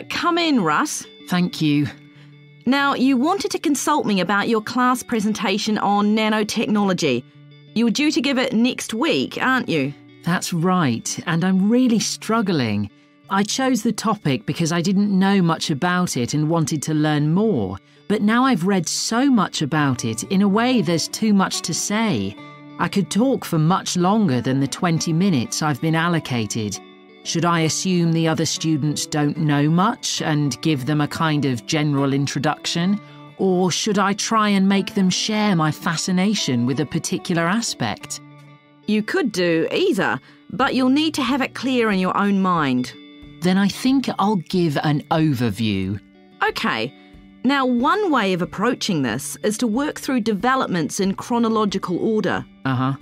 Come in, Russ. Thank you. Now, you wanted to consult me about your class presentation on nanotechnology. You were due to give it next week, aren't you? That's right, and I'm really struggling. I chose the topic because I didn't know much about it and wanted to learn more, but now I've read so much about it, in a way there's too much to say. I could talk for much longer than the 20 minutes I've been allocated. Should I assume the other students don't know much and give them a kind of general introduction? Or should I try and make them share my fascination with a particular aspect? You could do either, but you'll need to have it clear in your own mind. Then I think I'll give an overview. Okay. Now, one way of approaching this is to work through developments in chronological order. Uh-huh.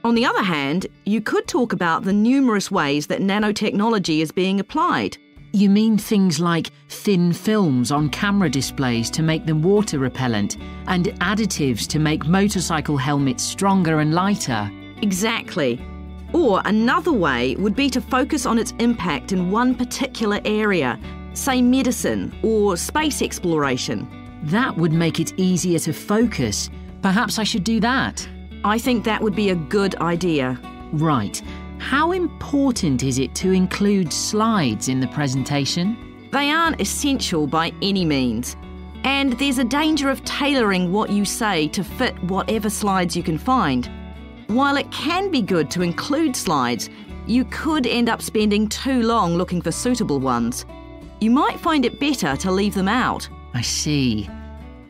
On the other hand, you could talk about the numerous ways that nanotechnology is being applied. You mean things like thin films on camera displays to make them water repellent and additives to make motorcycle helmets stronger and lighter? Exactly. Or another way would be to focus on its impact in one particular area, say medicine or space exploration. That would make it easier to focus. Perhaps I should do that. I think that would be a good idea. Right. How important is it to include slides in the presentation? They aren't essential by any means. And there's a danger of tailoring what you say to fit whatever slides you can find. While it can be good to include slides, you could end up spending too long looking for suitable ones. You might find it better to leave them out. I see.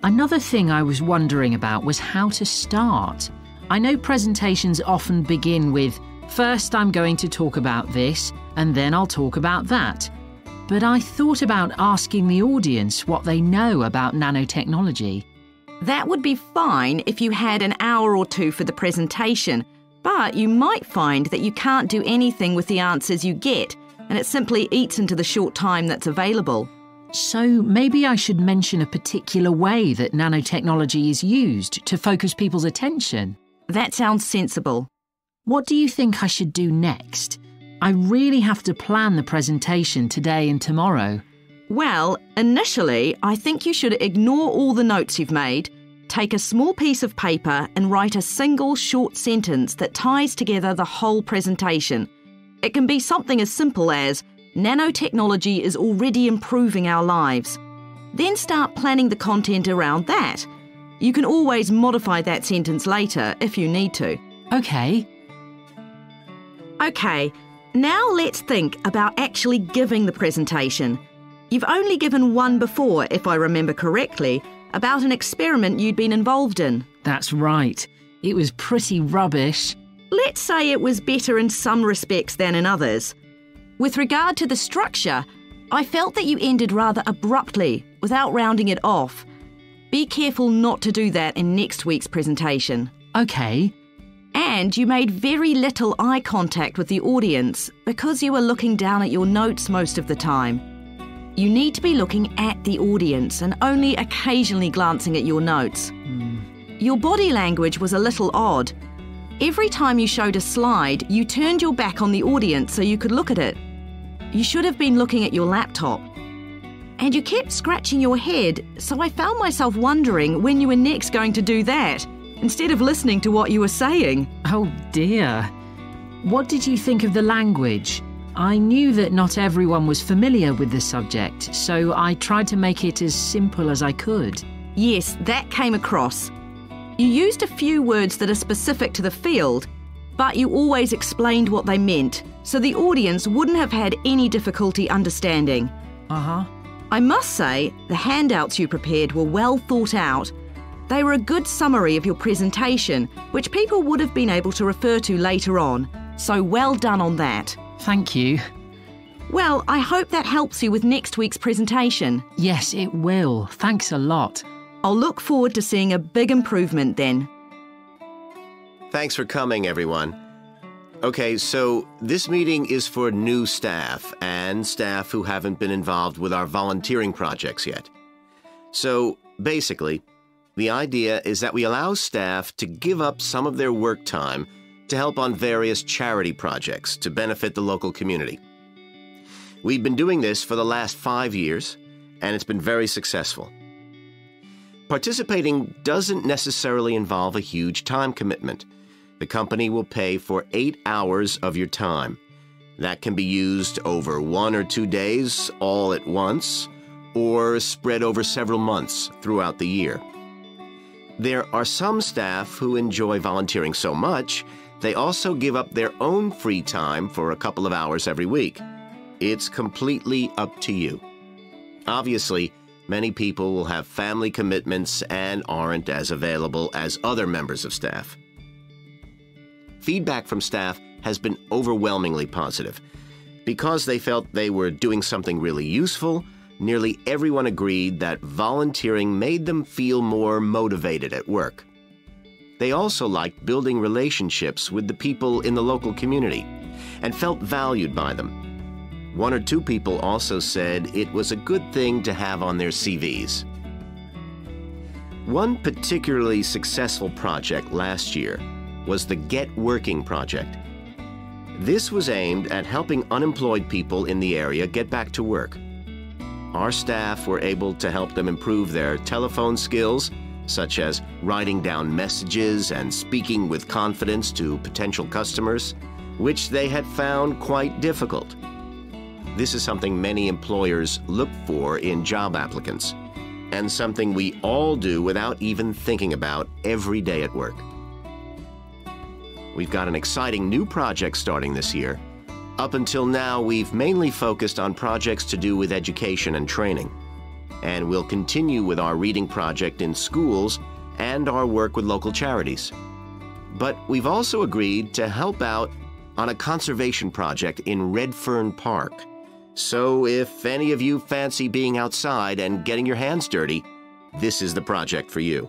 Another thing I was wondering about was how to start. I know presentations often begin with, first I'm going to talk about this, and then I'll talk about that. But I thought about asking the audience what they know about nanotechnology. That would be fine if you had an hour or two for the presentation, but you might find that you can't do anything with the answers you get, and it simply eats into the short time that's available. So maybe I should mention a particular way that nanotechnology is used to focus people's attention. That sounds sensible. What do you think I should do next? I really have to plan the presentation today and tomorrow. Well, initially, I think you should ignore all the notes you've made, take a small piece of paper and write a single short sentence that ties together the whole presentation. It can be something as simple as, nanotechnology is already improving our lives. Then start planning the content around that. You can always modify that sentence later if you need to. Okay. Okay, now let's think about actually giving the presentation. You've only given one before, if I remember correctly, about an experiment you'd been involved in. That's right. It was pretty rubbish. Let's say it was better in some respects than in others. With regard to the structure, I felt that you ended rather abruptly, without rounding it off. Be careful not to do that in next week's presentation. Okay. And you made very little eye contact with the audience because you were looking down at your notes most of the time. You need to be looking at the audience and only occasionally glancing at your notes. Your body language was a little odd. Every time you showed a slide, you turned your back on the audience so you could look at it. You should have been looking at your laptop. And you kept scratching your head, so I found myself wondering when you were next going to do that, instead of listening to what you were saying. Oh dear. What did you think of the language? I knew that not everyone was familiar with the subject, so I tried to make it as simple as I could. Yes, that came across. You used a few words that are specific to the field, but you always explained what they meant, so the audience wouldn't have had any difficulty understanding. Uh-huh. I must say, the handouts you prepared were well thought out. They were a good summary of your presentation, which people would have been able to refer to later on, so well done on that. Thank you. Well, I hope that helps you with next week's presentation. Yes, it will. Thanks a lot. I'll look forward to seeing a big improvement then. Thanks for coming, everyone. Okay, so this meeting is for new staff and staff who haven't been involved with our volunteering projects yet. So basically, the idea is that we allow staff to give up some of their work time to help on various charity projects to benefit the local community. We've been doing this for the last 5 years, and it's been very successful. Participating doesn't necessarily involve a huge time commitment. The company will pay for 8 hours of your time. That can be used over 1 or 2 days all at once, or spread over several months throughout the year. There are some staff who enjoy volunteering so much, they also give up their own free time for a couple of hours every week. It's completely up to you. Obviously, many people will have family commitments and aren't as available as other members of staff. Feedback from staff has been overwhelmingly positive. Because they felt they were doing something really useful, nearly everyone agreed that volunteering made them feel more motivated at work. They also liked building relationships with the people in the local community and felt valued by them. 1 or 2 people also said it was a good thing to have on their CVs. One particularly successful project last year was the Get Working project. This was aimed at helping unemployed people in the area get back to work. Our staff were able to help them improve their telephone skills, such as writing down messages and speaking with confidence to potential customers, which they had found quite difficult. This is something many employers look for in job applicants, and something we all do without even thinking about every day at work. We've got an exciting new project starting this year. Up until now, we've mainly focused on projects to do with education and training. And we'll continue with our reading project in schools and our work with local charities. But we've also agreed to help out on a conservation project in Redfern Park. So if any of you fancy being outside and getting your hands dirty, this is the project for you.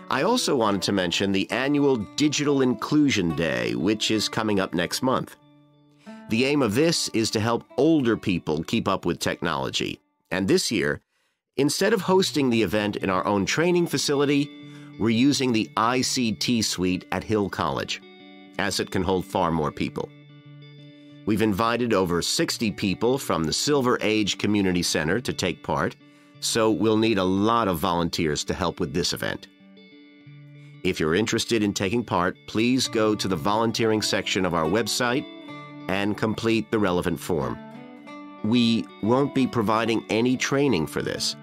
I also wanted to mention the annual Digital Inclusion Day, which is coming up next month. The aim of this is to help older people keep up with technology. And this year, instead of hosting the event in our own training facility, we're using the ICT suite at Hill College, as it can hold far more people. We've invited over 60 people from the Silver Age Community Center to take part, so we'll need a lot of volunteers to help with this event. If you're interested in taking part, please go to the volunteering section of our website and complete the relevant form. We won't be providing any training for this,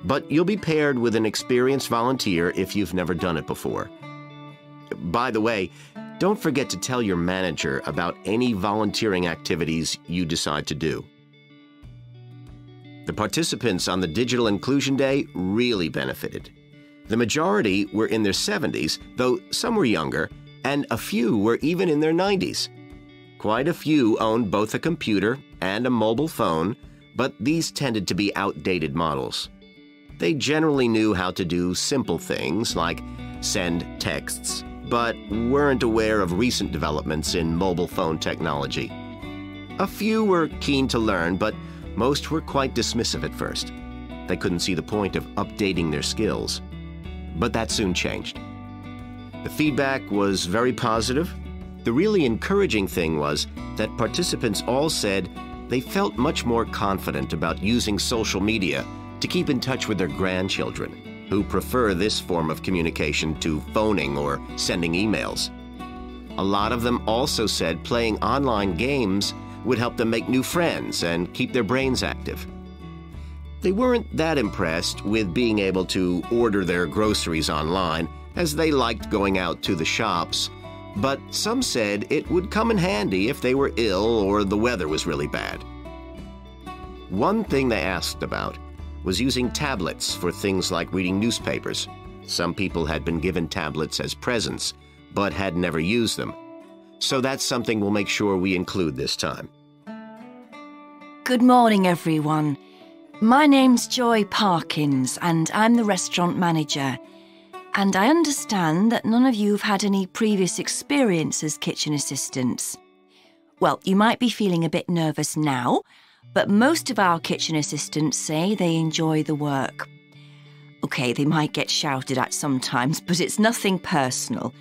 but you'll be paired with an experienced volunteer if you've never done it before. By the way, don't forget to tell your manager about any volunteering activities you decide to do. The participants on the Digital Inclusion Day really benefited. The majority were in their 70s, though some were younger, and a few were even in their 90s. Quite a few owned both a computer and a mobile phone, but these tended to be outdated models. They generally knew how to do simple things like send texts, but weren't aware of recent developments in mobile phone technology. A few were keen to learn, but most were quite dismissive at first. They couldn't see the point of updating their skills. But that soon changed. The feedback was very positive. The really encouraging thing was that participants all said they felt much more confident about using social media to keep in touch with their grandchildren, who prefer this form of communication to phoning or sending emails. A lot of them also said playing online games would help them make new friends and keep their brains active. They weren't that impressed with being able to order their groceries online, as they liked going out to the shops, but some said it would come in handy if they were ill or the weather was really bad. One thing they asked about was using tablets for things like reading newspapers. Some people had been given tablets as presents, but had never used them. So that's something we'll make sure we include this time. Good morning, everyone. My name's Joy Parkins, and I'm the restaurant manager. And I understand that none of you have had any previous experience as kitchen assistants. Well, you might be feeling a bit nervous now, but most of our kitchen assistants say they enjoy the work. OK, they might get shouted at sometimes, but it's nothing personal.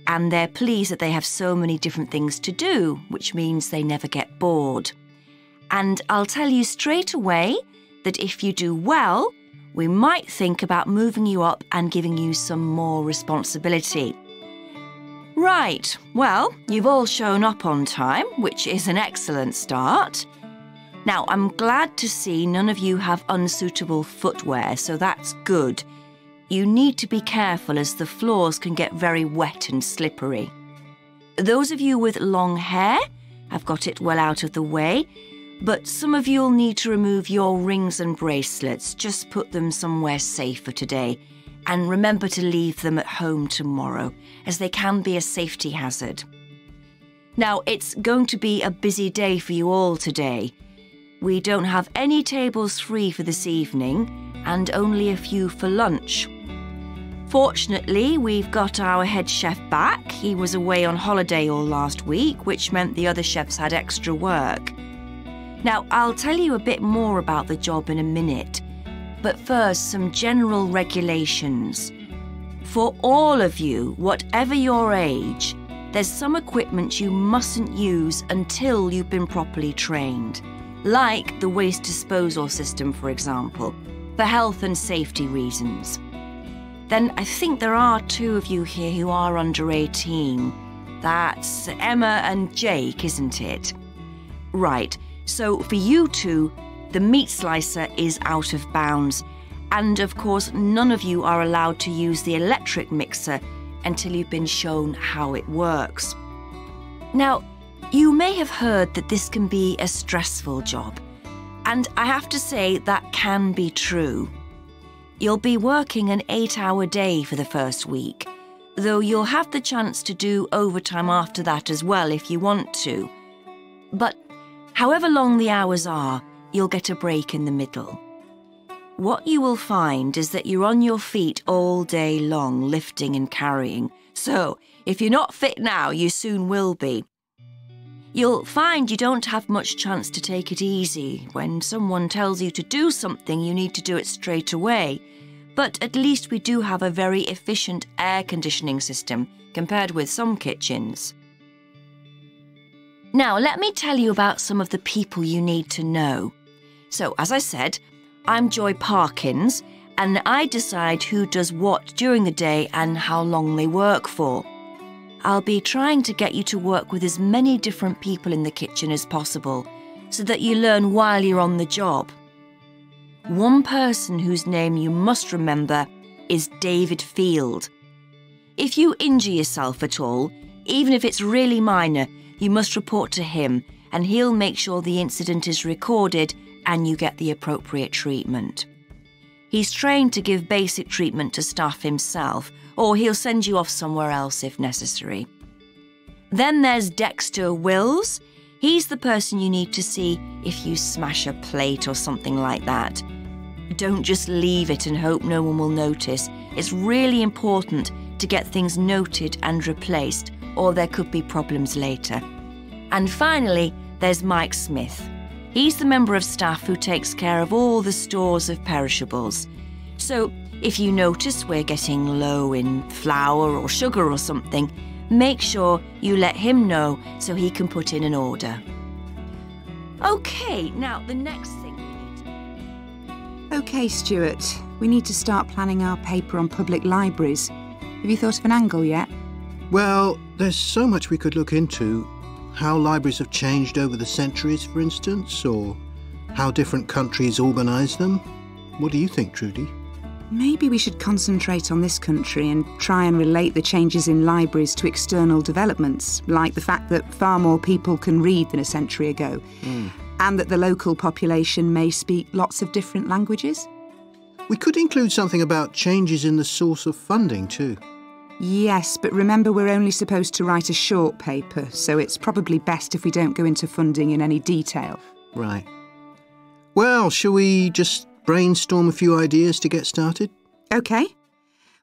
And they're pleased that they have so many different things to do, which means they never get bored. And I'll tell you straight away that if you do well, we might think about moving you up and giving you some more responsibility. Right, well, you've all shown up on time, which is an excellent start. Now, I'm glad to see none of you have unsuitable footwear, so that's good. You need to be careful as the floors can get very wet and slippery. Those of you with long hair have got it well out of the way, but some of you will need to remove your rings and bracelets. Just put them somewhere safer today. And remember to leave them at home tomorrow, as they can be a safety hazard. Now, it's going to be a busy day for you all today. We don't have any tables free for this evening, and only a few for lunch. Fortunately, we've got our head chef back. He was away on holiday all last week, which meant the other chefs had extra work. Now, I'll tell you a bit more about the job in a minute, but first, some general regulations. For all of you, whatever your age, there's some equipment you mustn't use until you've been properly trained, like the waste disposal system, for example, for health and safety reasons. Then I think there are 2 of you here who are under 18. That's Emma and Jake, isn't it? Right, so for you 2, the meat slicer is out of bounds. And of course, none of you are allowed to use the electric mixer until you've been shown how it works. Now, you may have heard that this can be a stressful job. And I have to say that can be true. You'll be working an 8-hour day for the first week, though you'll have the chance to do overtime after that as well if you want to. But however long the hours are, you'll get a break in the middle. What you will find is that you're on your feet all day long, lifting and carrying. So, if you're not fit now, you soon will be. You'll find you don't have much chance to take it easy. When someone tells you to do something, you need to do it straight away. But at least we do have a very efficient air conditioning system compared with some kitchens. Now, let me tell you about some of the people you need to know. So, as I said, I'm Joy Parkins, and I decide who does what during the day and how long they work for. I'll be trying to get you to work with as many different people in the kitchen as possible, so that you learn while you're on the job. One person whose name you must remember is David Field. If you injure yourself at all, even if it's really minor, you must report to him, and he'll make sure the incident is recorded and you get the appropriate treatment. He's trained to give basic treatment to staff himself, or he'll send you off somewhere else if necessary. Then there's Dexter Wills. He's the person you need to see if you smash a plate or something like that. Don't just leave it and hope no one will notice. It's really important to get things noted and replaced, or there could be problems later. And finally, there's Mike Smith. He's the member of staff who takes care of all the stores of perishables. So, if you notice we're getting low in flour or sugar or something, make sure you let him know so he can put in an order. OK, now the next thing we need to... OK, Stuart, we need to start planning our paper on public libraries. Have you thought of an angle yet? Well, there's so much we could look into. How libraries have changed over the centuries, for instance, or how different countries organise them. What do you think, Trudy? Maybe we should concentrate on this country and try and relate the changes in libraries to external developments, like the fact that far more people can read than a century ago, and that the local population may speak lots of different languages. We could include something about changes in the source of funding too. Yes, but remember we're only supposed to write a short paper, so it's probably best if we don't go into funding in any detail. Right. Well, shall we just brainstorm a few ideas to get started? OK.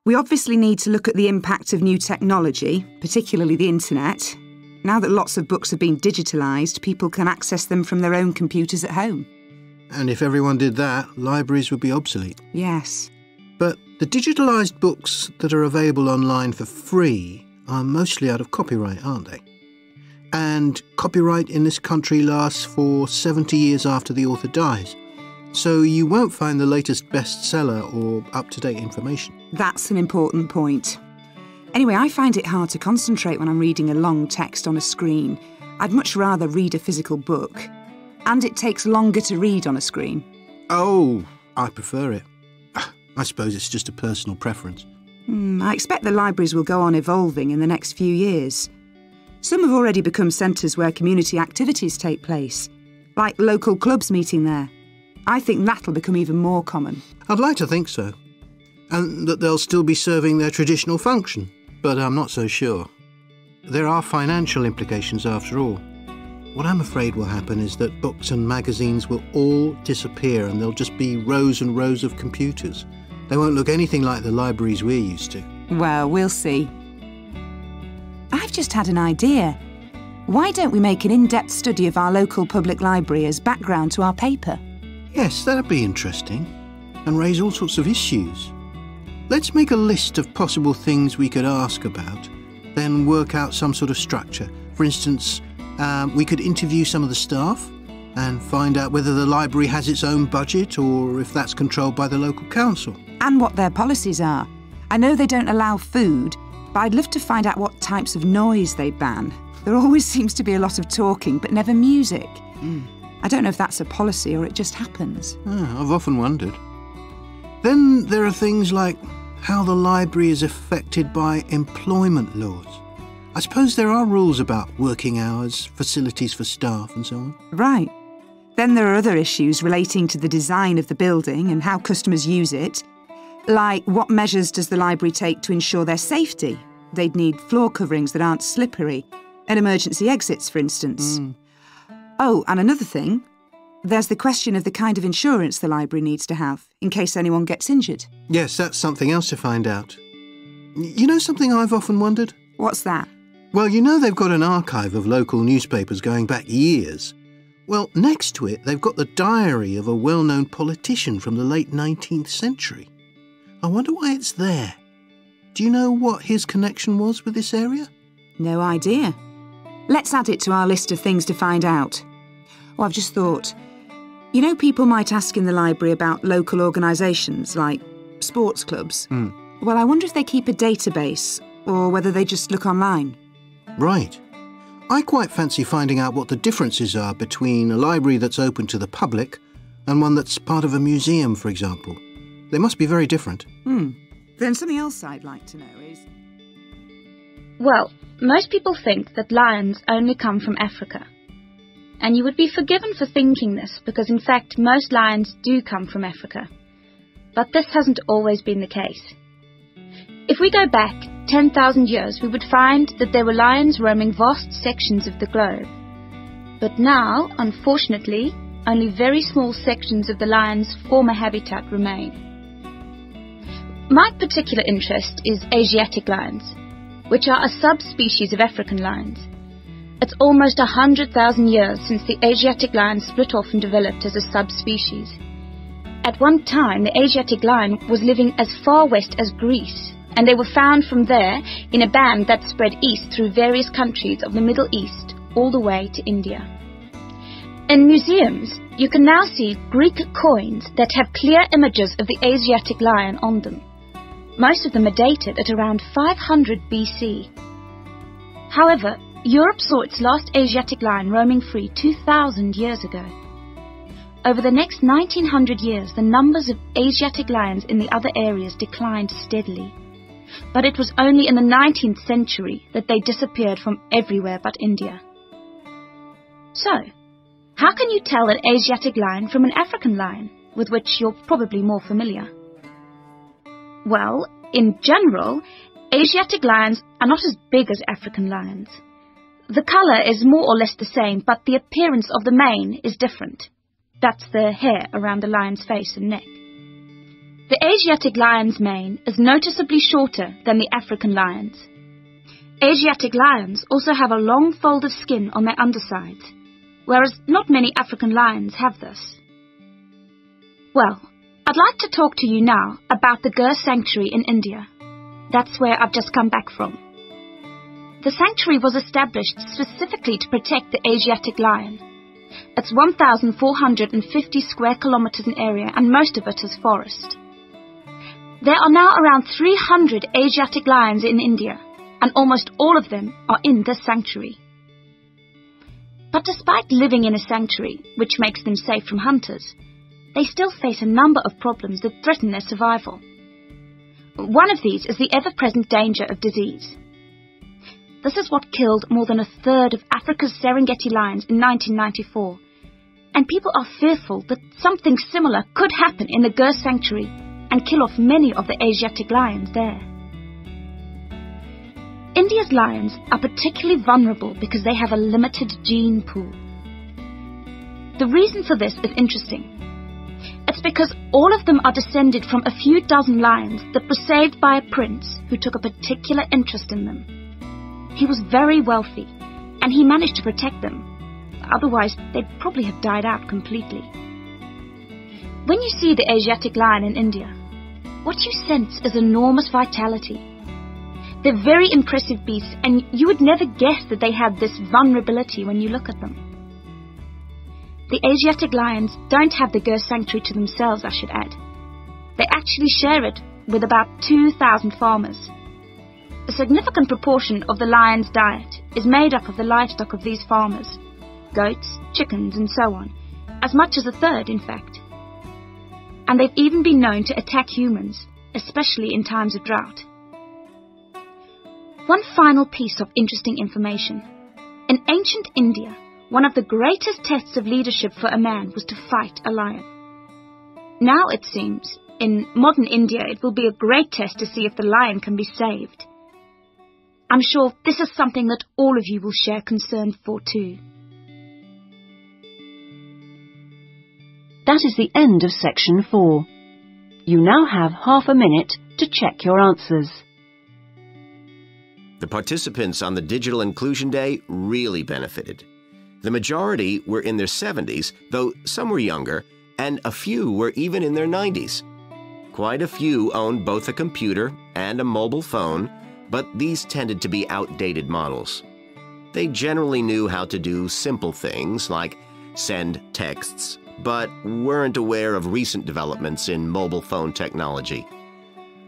We obviously need to look at the impact of new technology, particularly the internet. Now that lots of books have been digitalised, people can access them from their own computers at home. And if everyone did that, libraries would be obsolete. Yes. But the digitalised books that are available online for free are mostly out of copyright, aren't they? And copyright in this country lasts for 70 years after the author dies. So you won't find the latest bestseller or up-to-date information. That's an important point. Anyway, I find it hard to concentrate when I'm reading a long text on a screen. I'd much rather read a physical book. And it takes longer to read on a screen. Oh, I prefer it. I suppose it's just a personal preference. I expect the libraries will go on evolving in the next few years. Some have already become centres where community activities take place, like local clubs meeting there. I think that'll become even more common. I'd like to think so. And that they'll still be serving their traditional function, but I'm not so sure. There are financial implications after all. What I'm afraid will happen is that books and magazines will all disappear and there'll just be rows and rows of computers. They won't look anything like the libraries we're used to. Well, we'll see. I've just had an idea. Why don't we make an in-depth study of our local public library as background to our paper? Yes, that'd be interesting, and raise all sorts of issues. Let's make a list of possible things we could ask about, then work out some sort of structure. For instance, we could interview some of the staff and find out whether the library has its own budget or if that's controlled by the local council. And what their policies are. I know they don't allow food, but I'd love to find out what types of noise they ban. There always seems to be a lot of talking, but never music. I don't know if that's a policy or it just happens. I've often wondered. Then there are things like how the library is affected by employment laws. I suppose there are rules about working hours, facilities for staff and so on. Right. Then there are other issues relating to the design of the building and how customers use it. Like, what measures does the library take to ensure their safety? They'd need floor coverings that aren't slippery, and emergency exits, for instance. Oh, and another thing, there's the question of the kind of insurance the library needs to have, in case anyone gets injured. Yes, that's something else to find out. You know something I've often wondered? What's that? Well, you know they've got an archive of local newspapers going back years. Well, next to it, they've got the diary of a well-known politician from the late 19th century. I wonder why it's there. Do you know what his connection was with this area? No idea. Let's add it to our list of things to find out. Oh, I've just thought, you know, people might ask in the library about local organisations like sports clubs. Well, I wonder if they keep a database or whether they just look online. Right. I quite fancy finding out what the differences are between a library that's open to the public and one that's part of a museum, for example. They must be very different. Then something else I'd like to know is... Well, most people think that lions only come from Africa. And you would be forgiven for thinking this, because in fact most lions do come from Africa. But this hasn't always been the case. If we go back 10,000 years, we would find that there were lions roaming vast sections of the globe. But now, unfortunately, only very small sections of the lion's former habitat remain. My particular interest is Asiatic lions, which are a subspecies of African lions. It's almost 100,000 years since the Asiatic lion split off and developed as a subspecies. At one time, the Asiatic lion was living as far west as Greece, and they were found from there in a band that spread east through various countries of the Middle East, all the way to India. In museums, you can now see Greek coins that have clear images of the Asiatic lion on them. Most of them are dated at around 500 BC. However, Europe saw its last Asiatic lion roaming free 2,000 years ago. Over the next 1900 years, the numbers of Asiatic lions in the other areas declined steadily. But it was only in the 19th century that they disappeared from everywhere but India. So, how can you tell an Asiatic lion from an African lion, with which you're probably more familiar? Well, in general, Asiatic lions are not as big as African lions. The colour is more or less the same, but the appearance of the mane is different. That's the hair around the lion's face and neck. The Asiatic lion's mane is noticeably shorter than the African lion's. Asiatic lions also have a long fold of skin on their undersides, whereas not many African lions have this. Well, I'd like to talk to you now about the Gir Sanctuary in India. That's where I've just come back from. The sanctuary was established specifically to protect the Asiatic lion. It's 1,450 square kilometers in area, and most of it is forest. There are now around 300 Asiatic lions in India, and almost all of them are in this sanctuary. But despite living in a sanctuary, which makes them safe from hunters, they still face a number of problems that threaten their survival. One of these is the ever-present danger of disease. This is what killed more than a third of Africa's Serengeti lions in 1994, and people are fearful that something similar could happen in the Gir sanctuary and kill off many of the Asiatic lions there. India's lions are particularly vulnerable because they have a limited gene pool. The reason for this is interesting. It's because all of them are descended from a few dozen lions that were saved by a prince who took a particular interest in them. He was very wealthy, and he managed to protect them. Otherwise, they'd probably have died out completely. When you see the Asiatic lion in India, what you sense is enormous vitality. They're very impressive beasts, and you would never guess that they had this vulnerability when you look at them. The Asiatic lions don't have the Gir sanctuary to themselves, I should add. They actually share it with about 2,000 farmers. A significant proportion of the lion's diet is made up of the livestock of these farmers, goats, chickens, and so on, as much as a third, in fact. And they've even been known to attack humans, especially in times of drought. One final piece of interesting information. In ancient India, one of the greatest tests of leadership for a man was to fight a lion. Now, it seems, in modern India, it will be a great test to see if the lion can be saved. I'm sure this is something that all of you will share concern for too. That is the end of section 4. You now have half a minute to check your answers. The participants on the Digital Inclusion Day really benefited. The majority were in their 70s, though some were younger, and a few were even in their 90s. Quite a few owned both a computer and a mobile phone, but these tended to be outdated models. They generally knew how to do simple things like send texts, but weren't aware of recent developments in mobile phone technology.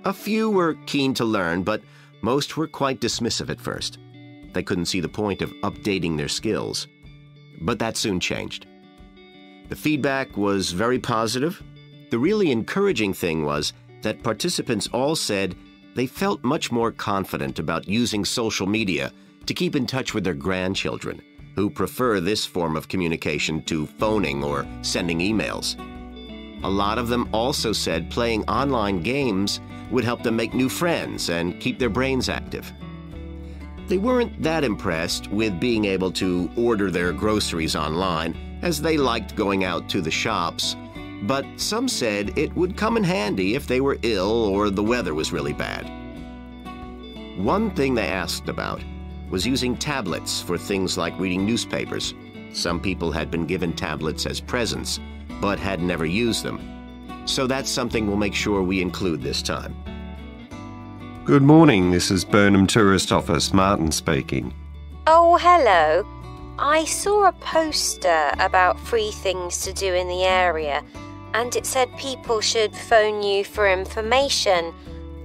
A few were keen to learn, but most were quite dismissive at first. They couldn't see the point of updating their skills. But that soon changed. The feedback was very positive. The really encouraging thing was that participants all said they felt much more confident about using social media to keep in touch with their grandchildren, who prefer this form of communication to phoning or sending emails. A lot of them also said playing online games would help them make new friends and keep their brains active. They weren't that impressed with being able to order their groceries online, as they liked going out to the shops, but some said it would come in handy if they were ill or the weather was really bad. One thing they asked about was using tablets for things like reading newspapers. Some people had been given tablets as presents, but had never used them. So that's something we'll make sure we include this time. Good morning, this is Burnham Tourist Office, Martin speaking. Oh, hello. I saw a poster about free things to do in the area, and it said people should phone you for information.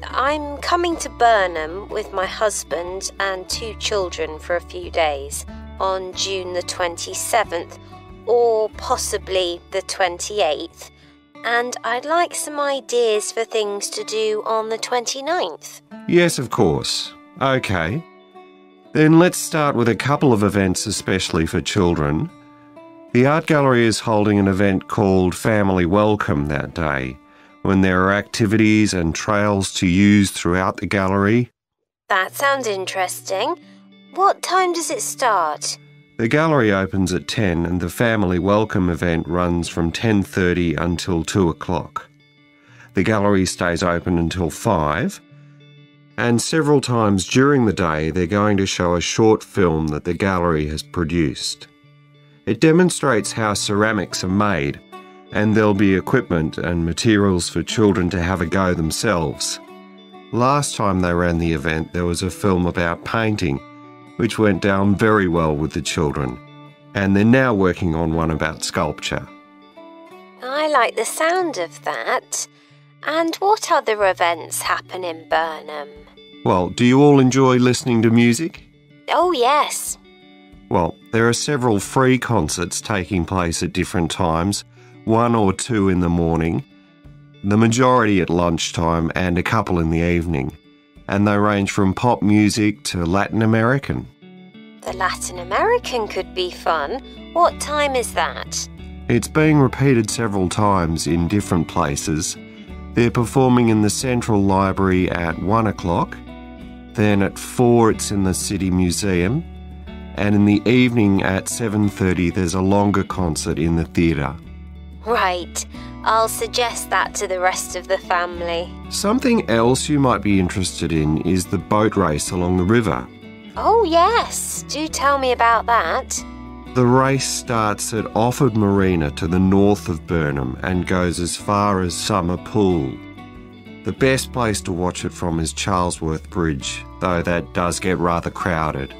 I'm coming to Burnham with my husband and 2 children for a few days on June the 27th, or possibly the 28th. And I'd like some ideas for things to do on the 29th. Yes, of course. Okay. Then let's start with a couple of events especially for children. The art gallery is holding an event called Family Welcome that day, when there are activities and trails to use throughout the gallery. That sounds interesting. What time does it start? The gallery opens at 10 and the Family Welcome event runs from 10:30 until 2 o'clock. The gallery stays open until 5, and several times during the day they're going to show a short film that the gallery has produced. It demonstrates how ceramics are made, and there'll be equipment and materials for children to have a go themselves. Last time they ran the event there was a film about painting, which went down very well with the children, and they're now working on one about sculpture. I like the sound of that. And what other events happen in Burnham? Well, do you all enjoy listening to music? Oh, yes. Well, there are several free concerts taking place at different times, 1 or 2 in the morning, the majority at lunchtime and a couple in the evening, and they range from pop music to Latin American. The Latin American could be fun. What time is that? It's being repeated several times in different places. They're performing in the Central Library at 1 o'clock, then at 4 it's in the City Museum, and in the evening at 7:30 there's a longer concert in the theatre. Right. I'll suggest that to the rest of the family. Something else you might be interested in is the boat race along the river. Oh, yes. Do tell me about that. The race starts at Offord Marina to the north of Burnham and goes as far as Summer Pool. The best place to watch it from is Charlesworth Bridge, though that does get rather crowded.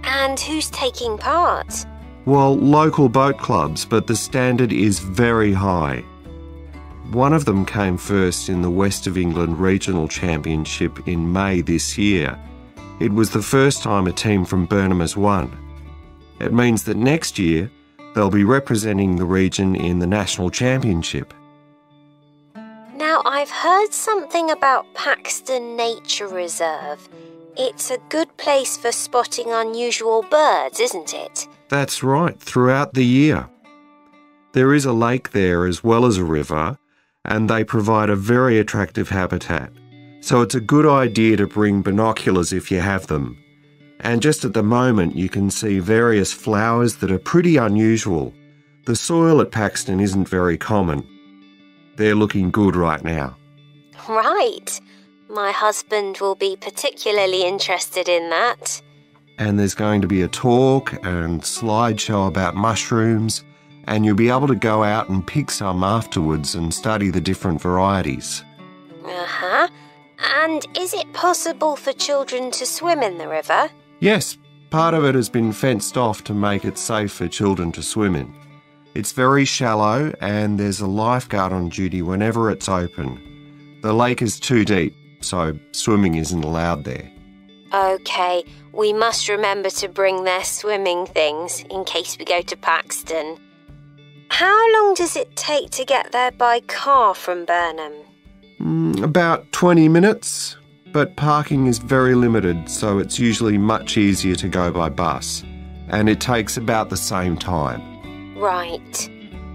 And who's taking part? Well, local boat clubs, but the standard is very high. One of them came first in the West of England Regional Championship in May this year. It was the first time a team from Burnham has won. It means that next year they'll be representing the region in the National Championship. Now, I've heard something about Paxton Nature Reserve. It's a good place for spotting unusual birds, isn't it? That's right, throughout the year. There is a lake there as well as a river, and they provide a very attractive habitat. So it's a good idea to bring binoculars if you have them. And just at the moment you can see various flowers that are pretty unusual. The soil at Paxton isn't very common. They're looking good right now. Right. My husband will be particularly interested in that. And there's going to be a talk and slideshow about mushrooms, and you'll be able to go out and pick some afterwards and study the different varieties. Uh-huh. And is it possible for children to swim in the river? Yes, part of it has been fenced off to make it safe for children to swim in. It's very shallow and there's a lifeguard on duty whenever it's open. The lake is too deep, so swimming isn't allowed there. OK, we must remember to bring their swimming things in case we go to Paxton. How long does it take to get there by car from Burnham? About 20 minutes, but parking is very limited, so it's usually much easier to go by bus, and it takes about the same time. Right.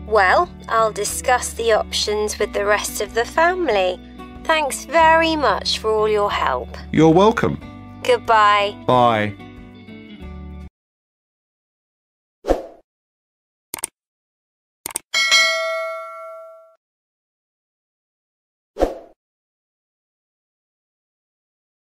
Well, I'll discuss the options with the rest of the family. Thanks very much for all your help. You're welcome. Goodbye. Bye.